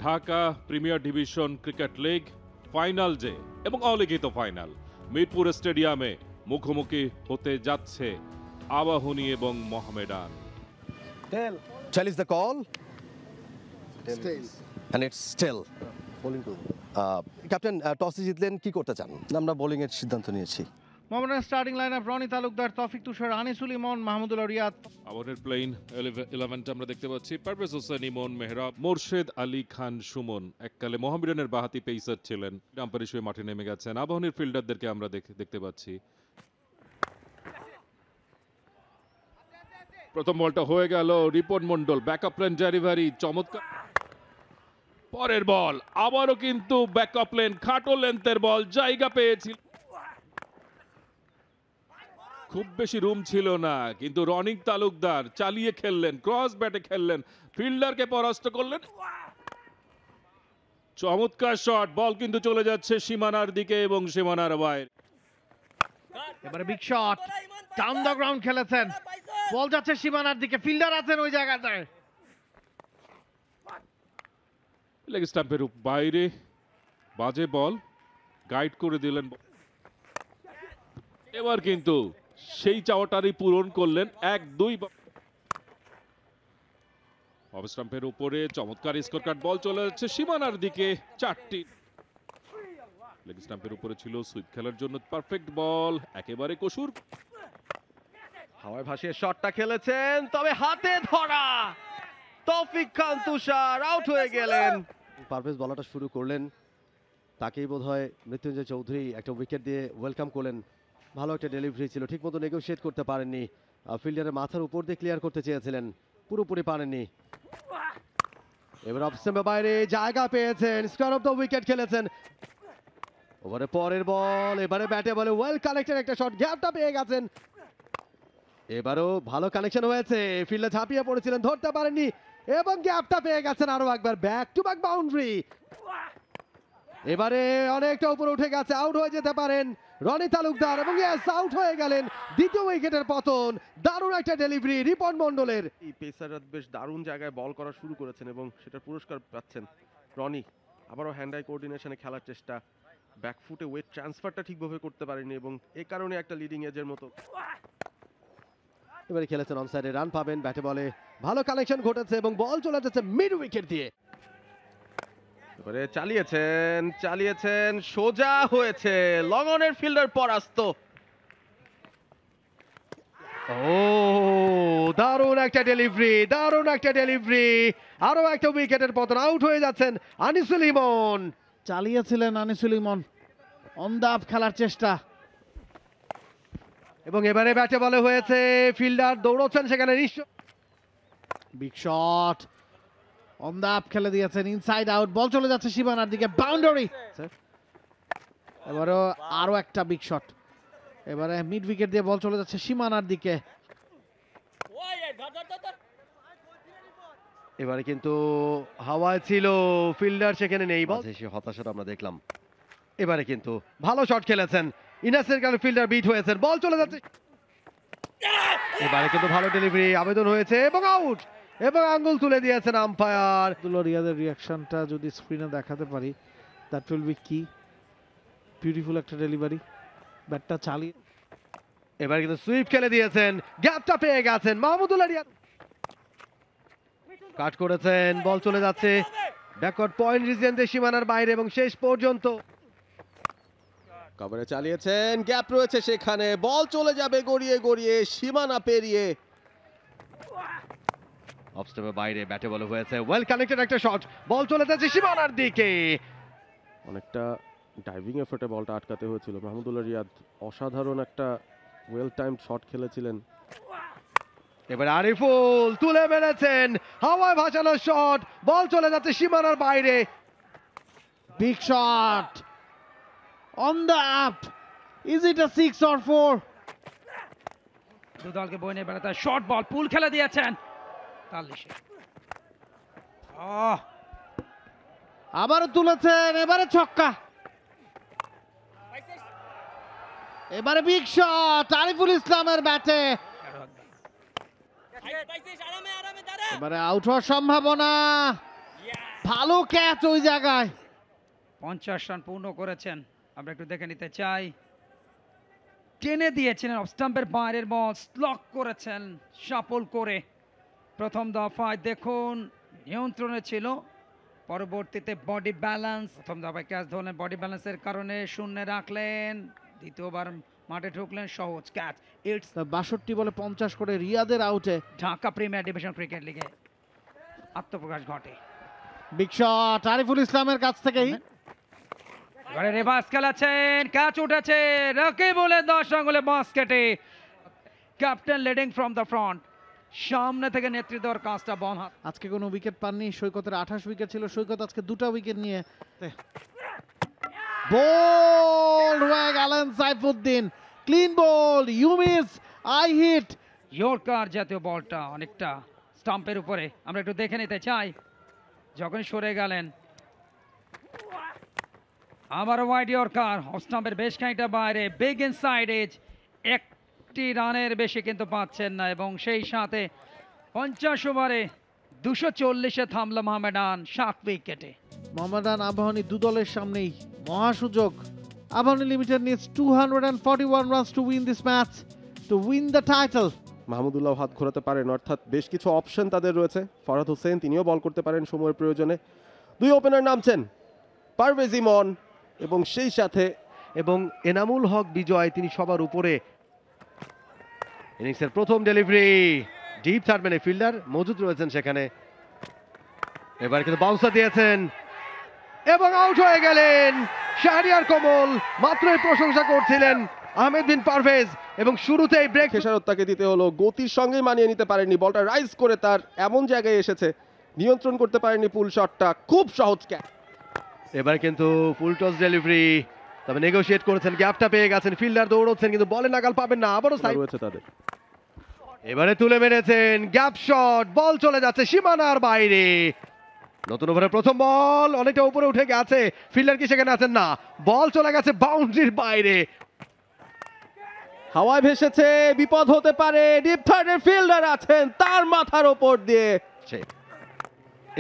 Dhaka premier division cricket league final যে এবং অলিখিত ফাইনাল মিরপুর স্টেডিয়ামে মুখোমুখি হতে যাচ্ছে আবাহনী এবং Mohammedan. Tell is the call Stays. and it's still Bowling to. Captain টসে জিতলেন, কি করতে চান? আমরা বোলিং এর সিদ্ধান্ত নিয়েছি। মোহামেডান স্টার্টিং লাইনআপ রনি তালুকদার, তৌফিক তুষার, আনিসুল ইমন, মাহমুদুল্লাহ রিয়াদ। আবাহনীর প্লেইং 11টা আমরা দেখতে পাচ্ছি। পারভেজ হোসেন ইমন, মেহরাব, মোরশেদ আলী খান সুমন এককালে মোহামেডানের বাহাতি পেসার ছিলেন, ডাম্পার হিসেবে মাঠে নেমে গেছেন। আবাহনীর ফিল্ডারদেরকে আমরা দেখতে পাচ্ছি। প্রথম বলটা হয়ে গেল, Ripon Mondal backup plain delivery, চমৎকার। পরের বল আবারও কিন্তু ব্যাকআপ লেন, খাটো লেন্থের বল, জায়গা পেয়েছিল, খুব বেশি রুম ছিল না, কিন্তু রনিক তালুকদার চালিয়ে খেললেন, ক্রস ব্যাটে খেললেন, ফিল্ডারকে পরাস্ত করলেন। চমৎকার শট, বল কিন্তু চলে যাচ্ছে সীমানার দিকে এবং সীমানার বাইরে। এবারে big shot, down the ground খেলেছেন, বল যাচ্ছে সীমানার দিকে, ফিল্ডার আছেন ওই জায়গাটায়। লেগ স্টাম্পের বাইরে বাজে বল, গাইড করে দিলেন। এবার কিন্তু সেই চাওয়াটারই পূরণ করলেন, 1-2 অফ স্টাম্পের উপরে চমৎকার স্কোর কার্ড, বল চলে যাচ্ছে সীমানার দিকে। 4টি লেগ স্টাম্পের উপরে ছিল, সুইপ খেলার জন্য পারফেক্ট বল, একেবারে কসুর। হাওয়ায় ভাসিয়ে শটটা খেলেছেন, তবে হাতে ধরা তৌফিক খান তুষার আউট হয়ে গেলেন। পারভেজ বলাটা শুরু করলেন, তাকেই বোধহয় মৃত্যুঞ্জয় চৌধুরী একটা উইকেট দিয়ে ওয়েলকাম করলেন। ভালো একটা ডেলিভারি ছিল, ঠিকমতো নেগোশিয়েট করতে পারেননি, ফিল্ডারের মাথার উপর দিয়ে ক্লিয়ার করতে চেয়েছিলেন, পুরোপুরি পারেননি। এবার অফ স্টাম্পের বাইরে জায়গা পেয়েছেন, স্কোয়ার অফ দ্য উইকেট খেলেছেন। ওভারে পরের বল, এবারে ব্যাটে বলে ওয়েল কানেক্টেড একটা শট, গ্যাপটা পেয়ে গেছেন। এবারও ভালো কানেকশন হয়েছে, ফিল্ডে ঝাঁপিয়ে পড়েছিলেন, ধরতে পারেননি এবং গ্যাপটা পেয়ে গেছেন আরো একবার, ব্যাক টু ব্যাক বাউন্ডারি। এবারে অনেকটা উপরে উঠে গেছে, আউট হয়ে যেতে পারেন রনি তালুকদার এবং ইয়েস আউট হয়ে গেলেন। দ্বিতীয় উইকেটের পতন, দারুণ একটা ডেলিভারি রিপন মন্ডলের। এই পেসাররা বেশ দারুণ জায়গায় বল করা শুরু করেছেন এবং সেটার পুরস্কার পাচ্ছেন রনি। আবারও হ্যান্ড আই কোঅর্ডিনেশনে খেলার চেষ্টা, ব্যাকফুটে ওয়েট ট্রান্সফারটা ঠিকভাবে করতে পারেনি এবং এ কারণে একটা লিডিং এজের মতো। এবারে খেলেছেন অন সাইডে, রান পাবেন, ব্যাটে বলে ভালো কালেকশন ঘটেছে এবং বল চলে যাচ্ছে মিড উইকেট দিয়ে। এবারে চালিয়েছেন সোজা হয়েছে, লগনের ফিল্ডার পরাস্ত। ও দারুণ একটা ডেলিভারি, আরো একটা উইকেটের পতন, আউট হয়ে যাচ্ছেন আনিসুল ইমন। চালিয়েছিলেন আনিসুল ইমন, অন দ্য আপ খেলার চেষ্টা, এবং এবারে ব্যাটে বলে হয়েছে, ফিল্ডার দৌড়চ্ছেন সেখানে, নিশ্চয় big shot, on the up খেলে দিয়েছেন, ইনসাইড আউট, বল চলে যাচ্ছে সীমানার দিকে, বাউন্ডারি। এবারও আরো একটা বিগ শট, এবারে মিড উইকেট দিয়ে বল চলে যাচ্ছে সীমানার দিকে। এবারে কিন্তু হাওয়ায় ছিল, ফিল্ডার সেখানে নেই, বল সে হতাশাটা আমরা দেখলাম। এবারে কিন্তু ভালো শট খেলেছেন, ইনাসের কারণে ফিল্ডার বিট হয়েছেন, বল চলে যাচ্ছে। এবারে কিন্তু ভালো ডেলিভারি, আবেদন হয়েছে এবং আউট, এবং আঙ্গুল তুলে দিয়েছেন আম্পায়ার। রিয়াদের রিয়াকশনটা যদি স্ক্রিনে দেখাতে পারি, দ্যাট উইল বি কি। বিউটিফুল একটা ডেলিভারি, ব্যাটটা চালিয়ে। এবার কিন্তু সুইপ খেলে দিয়েছেন, গ্যাপটা পেয়ে গেছেন মাহমুদুল্লাহ রিয়াদ, কাট করেছেন, বল চলে যাচ্ছে ব্যাকওয়ার্ড পয়েন্ট রিজিয়ন দিয়ে সীমানার বাইরে এবং শেষ পর্যন্ত কভারে চালিয়েছেন, গ্যাপ রয়েছে সেখানে, বল চলে যাবে গড়িয়ে সীমানা পেরিয়ে। অফ স্টাম্পের বাইরে ব্যাটে বল হয়েছে, ওয়েল কানেক্টেড একটা শট, বল চলে যাচ্ছে সীমানার দিকে। অনেকটা ডাইভিং এফোর্টে বলটা আটকাতে হয়েছিল। মাহমুদুল্লাহ রিয়াদ অসাধারণ একটা ওয়েল টাইমড শট খেলেছিলেন। এবার আরিফুল তুলে মেরেছেন, হাওয়ায় ভাসানো শট, বল চলে যাচ্ছে সীমানার বাইরে। Big shot, on the up, is it a 6 or 4? দু দলকে বইনে বেড়াতে শর্ট বল পুল খেলে দিয়েছেন তালিশে। আবারও তুলেছেন, এবারে ছক্কা, এবারে বিগ শট আরিফুল ইসলামের ব্যাটে, এবারে আউট হওয়ার সম্ভাবনা, ভালো ক্যাচ ওই জায়গায়। 50 রান পূর্ণ করেছেন, আমরা একটু দেখে নিতে চাই। টেনে দিয়েছিলেন অফ স্টাম্পের বাইরের বল, স্লক করেছেন সাপল করে। প্রথম দফায় দেখুন নিয়ন্ত্রণে ছিল, পরবর্তীতে বডি ব্যালেন্স, প্রথম দফায় ক্যাচ ধরলেন, বডি ব্যালেন্সের কারণে শূন্যে রাখলেন, দ্বিতীয়বার মাঠে ঢুকলেন, সহজ ক্যাচ। ইটস 62 বলে 50 করে রিয়াদের আউটে। ঢাকা প্রিমিয়ার ডিভিশন ক্রিকেট লিগে আত্মপ্রকাশ ঘটে। বিগ শট আরিফুল ইসলামের কাছ থেকেই। এবারে রিভার্স খেলাচ্ছেন, ক্যাচ উঠেছে রাকিবুলের 10 আঙ্গুলে বাস্কেটে। Captain leading from the front, সামনে থেকে নেতৃত্ব দেওয়ার কাজটা বল হাত। আজকে কোনো উইকেট পাননি সৈকতের, 28 উইকেট ছিল, সৈকত আজকে 2টা উইকেট নিয়ে বল হয়ে গেলেন Saifuddin. Clean ball, you miss, I hit. Yorker জাতীয় বলটা অনেকটা স্টাম্পের উপরে, আমরা একটু দেখে নিতে চাই। যখন সরে গেলেন আবার ওয়াইড ইয়র্কার, অফ স্টাম্পের বেশ খানিকটা বাইরে, বিগ ইনসাইড এজ। একটি রানের বেশি কিন্তু পাচ্ছেন না, এবং সেই সাথে 50 ওভারে 240-এ থামলো মোহামেডান 7 উইকেটে। মোহামেডান আবাহনী দু দলের সামনেই মহা সুযোগ। Abahani limited needs 241 runs to win this match, to win the title. Mahmudullah হাত ঘোরাতে পারেন, অর্থাৎ বেশ কিছু অপশন তাদের রয়েছে। ফরহাদ হোসেন তিনিও বল করতে পারেন সময়ের প্রয়োজনে। দুই ওপেনার নামছেন, পারভেজ ইমন এবং সেই সাথে এবং এনামুল হক বিজয়, তিনি সবার উপরে। ইনিংসের প্রথম ডেলিভারি, ডিপ থার্ড ম্যানে ফিল্ডার মজুদ রয়েছেন সেখানে। এবার কিন্তু বাউন্সার দিয়েছেন এবং আউট হয়ে গেলেন শাহরিয়ার কমল। মাত্রই প্রশংসা করছিলেন আহমেদ বিন পারভেজ, এবং শুরুতেই ব্রেক খেসারত তাকে দিতে হলো। গতির সঙ্গেই মানিয়ে নিতে পারেননি, বলটা রাইজ করে তার এমন জায়গায় এসেছে, নিয়ন্ত্রণ করতে পারেননি পুল শটটা। খুব সহজ ক্যাচ। এবার কিন্তু ফুল টস ডেলিভারি, তবে নেগোশিয়েট করেছেন, গ্যাপটা পেয়ে গেছেন, ফিল্ডার দৌড়চ্ছেন কিন্তু বলে নাগাল পাবেন না। আবারও সাইড রয়েছে তাদের। এবারে তুলে মেরেছেন, গ্যাপ শট, বল চলে যাচ্ছে সীমানার বাইরে। নতুন ওভারের প্রথম বল অনেকটা উপরে উঠে গেছে, ফিল্ডার কি সেখানে আছেন? না, বল চলে গেছে বাউন্ডারির বাইরে। হাওয়ায় ভেসেছে, বিপদ হতে পারে। ডিপ থার্ডের ফিল্ডার আছেন, তার মাথার ওপর দিয়ে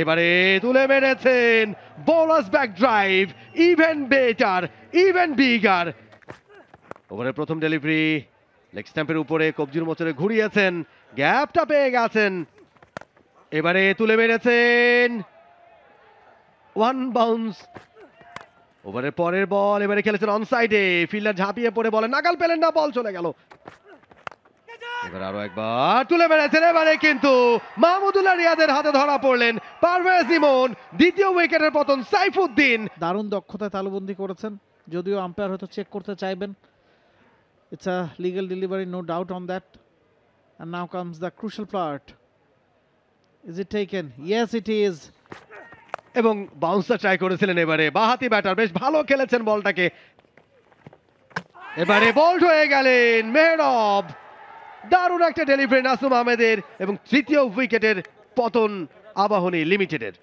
এবারে তুলে মেরেছেন, bowlers back drive, even better, even bigger. ওভারের প্রথম ডেলিভারি লেগ স্ট্যাম্পের উপরে কবজির মোচরে ঘুরিয়েছেন, গ্যাপটা পেয়ে গেছেন। এবারে তুলে মেরেছেন, ওয়ান বাউন্স। ওভারের পরের বল এবারে খেলেছেন অন সাইডে, ফিল্ডার ঝাঁপিয়ে পড়ে বলে নাগাল পেলেন না, বল চলে গেল। এবার আরো একবার তুলে মেরেছেন, এবারে কিন্তু মাহমুদুল্লাহ রিয়াদের হাতে ধরা পড়লেন পারভেজ ইমন। দ্বিতীয় উইকেটের পতন সাইফুদ্দিন। দারুণ দক্ষতায় তালুবন্দি করেছেন, যদিও আম্পায়ার হয়তো চেক করতে চাইবেন। It's a legal delivery, no doubt on that. And now comes the crucial part. Is it taken? Yes, it is. এবং বাউন্সার ট্রাই করেছিলেন, এবারে বাহাতি ব্যাটার বেশ ভালো খেলেছেন বলটাকে। এবারে বোল্ড হয়ে গেলেন মেহরব। দারুণ একটা ডেলিভারি নাসুম আহমেদের, এবং তৃতীয় উইকেটের পতন আবাহনী লিমিটেডের।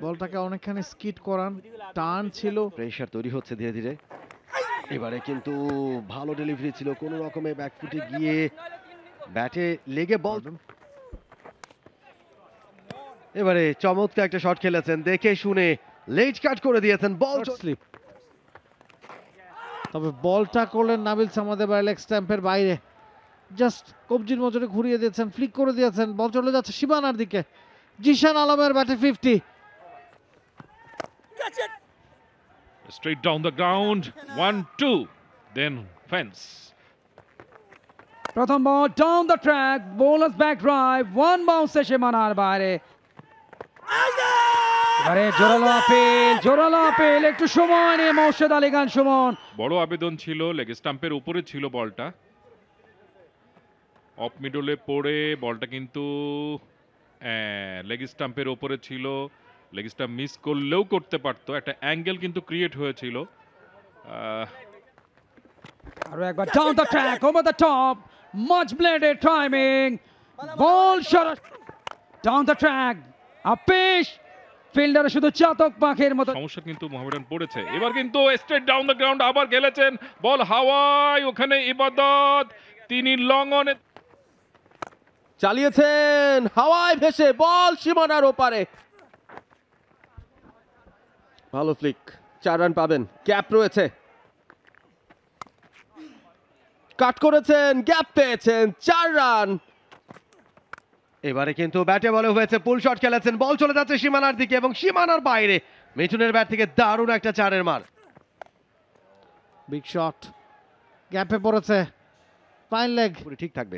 বলটাকে অনেকখানি স্কিড করান, টান ছিল। প্রেশার তৈরি হচ্ছে ধীরে ধীরে। এবারে কিন্তু ভালো ডেলিভারি ছিল, কোনো রকমে ব্যাকফুটে গিয়ে ব্যাটে লেগে বল। এবারে চমৎকার একটা শট খেলেছেন, দেখে শুনে লেজ কাট করে দিয়েছেন, বল স্লিপ। তবে বলটা করলেন নাবিল সামাদের বাইরে, লেগ স্ট্যাম্পের বাইরে, জাস্ট কবজির মোচরে ঘুরিয়ে দিয়েছেন, ফ্লিক করে দিয়েছেন, বল চলে যাচ্ছে সীমানার দিকে। জিশান আলমের ব্যাটে 50। Straight down the ground, 1-2, then fence. প্রথম বল down the track, bowlers back drive, one বাউন্সে সীমানার বাইরে। এবারে জোরালো আপিল, একটু সময় নিয়ে মোর্শেদ আলী খান সুমন। বড় আবেদন ছিল, লেগ স্টাম্পের উপরে ছিল বলটা, অফ মিডলে পড়ে বলটা কিন্তু লেগ স্টাম্পের উপরে ছিল। লেগ স্টাম্প মিস করলেও করতে পারতো, একটা অ্যাঙ্গেল কিন্তু ক্রিয়েট হয়েছিল। আরো একবার down the track, over the top, much bladed timing, বল শট ডাউন দ্য ট্র্যাক, আপিশ ফিল্ডার শুধু চাতক পাখির মতো। সমস্যা কিন্তু মোহামেডান পড়েছে। এবার কিন্তু স্ট্রেট ডাউন দ্য গ্রাউন্ড আবার খেলেছেন, বল হাওয়ায়, ওখানে ইবাদত, তিনি লং অনে চালিয়েছেন, হাওয়ায় ভেসে বল সীমানার ওপারে। ভালো ফ্লিক, 4 রান পাবেন, গ্যাপ রয়েছে, কাট করেছেন, গ্যাপ পেয়েছেন, 4 রান। এবারে কিন্তু ব্যাটে বলে হয়েছে, পুল শট খেলেছেন, বল চলে যাচ্ছে সীমানার দিকে এবং সীমানার বাইরে। মিঠুনের ব্যাট থেকে দারুণ একটা 4-এর মার। বিগ শট, গ্যাপে পড়েছে, ফাইন লেগ। পুরো ঠিক থাকবে।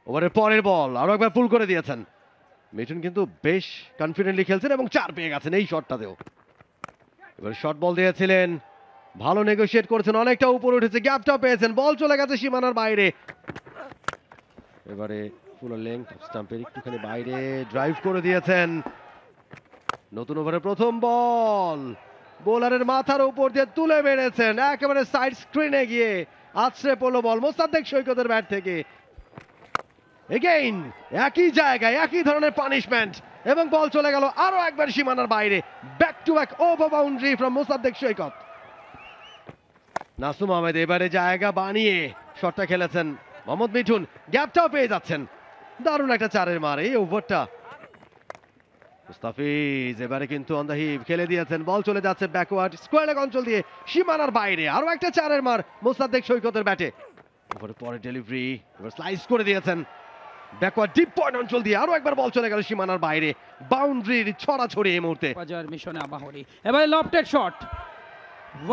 ওভারের পরের বল আরো একবার পুল করে দিয়েছেন মিঠুন, কিন্তু বেশ কনফিডেন্টলি খেলছেন এবং 4 পেয়ে গেছেন এই শটটাতেও। এবার শর্ট বল দিয়েছিলেন, ভালো নেগোশিয়েট করেছেন, অনেকটা উপরে উঠেছে, গ্যাপটা পেয়েছেন, বল চলে গেছে সীমানার বাইরে। এবারে পুরো লেংথ অফ স্টাম্পের একটুখানি বাইরে ড্রাইভ করে দিয়েছেন। নতুন ওভারের প্রথম বল বোলারের মাথার উপর দিয়ে তুলে মেরেছেন, একেবারে সাইড স্ক্রিনে গিয়ে আছড়ে পড়লো বল মোসাদ্দেক সৈকতের ব্যাট থেকে। এগেইন একই জায়গায় একই ধরনের পানিশমেন্ট এবং বল চলে গেল আরো একবার সীমানার বাইরে। Back to back over boundary from Mosaddek Saikat. Nasum Ahmed এবারে জায়গা বানিয়ে শটটা খেলেছেন, মোহাম্মদ মিঠুন গ্যাপটাও পেয়ে যাচ্ছেন, দারুণ একটা 4-এর মার এই ওভারটা। মুস্তাফিজ এবারে কিন্তু অন দ্য হিপ খেলে দিয়েছেন, বল চলে যাচ্ছে ব্যাকওয়ার্ড স্কোয়ার লেগ অঞ্চল দিয়ে সীমানার বাইরে, আরো একটা 4-এর মার মোসাদ্দেক সৈকতের ব্যাটে। ওভারে পরে ডেলিভারি, এবার স্লাইস করে দিয়েছেন ব্যাকওয়ার্ড ডিপ পয়েন্ট অঞ্চল দিয়ে, আরো একবার বল চলে গেল সীমানার বাইরে, বাউন্ডারির ছড়াছড়ি এই মুহূর্তে। জয়ের মিশনে আবাহনী, এবারে lofted shot,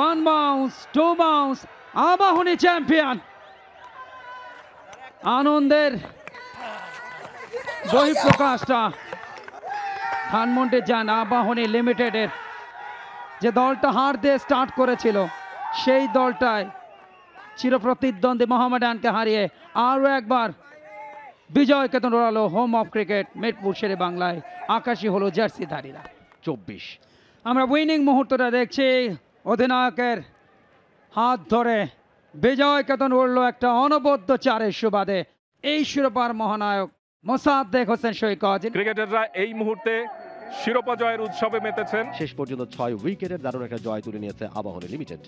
1 bounce 2 bounce, Abahani champion. আনন্দের বহিঃপ্রকাশটা ধানমন্ডি যান আবাহনী লিমিটেডের যে দলটা হার দিয়ে স্টার্ট করেছিল, সেই দলটায় চিরপ্রতিদ্বন্দ্বী মোহামেডানকে হারিয়ে আরও একবার বিজয় কেতন ওড়ালো হোম অফ ক্রিকেট মিরপুর শেরে বাংলায়। আকাশী হলো জার্সিধারীরা। 24 আমরা উইনিং মুহূর্তটা দেখছি, অধিনায়কের হাত ধরে বিজয় কেতন উড়ল একটা অনবদ্য 4-এর সুবাদে। এই শিরোপার মহানায়ক মোসাদ্দেক হোসেন সৈকত। ক্রিকেটাররা এই মুহূর্তে শিরোপা জয়ের উৎসবে মেতেছেন। শেষ পর্যন্ত 6 উইকেটের দারুণ একটা জয় তুলে নিয়েছে Abahani limited.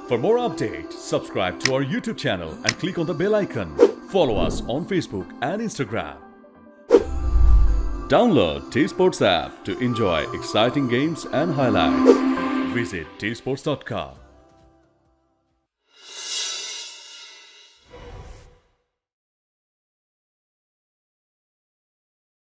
For more updates, subscribe to our YouTube channel and click on the bell icon. Follow us on Facebook and Instagram. Download T-Sports app to enjoy exciting games and highlights. Visit tsports.com.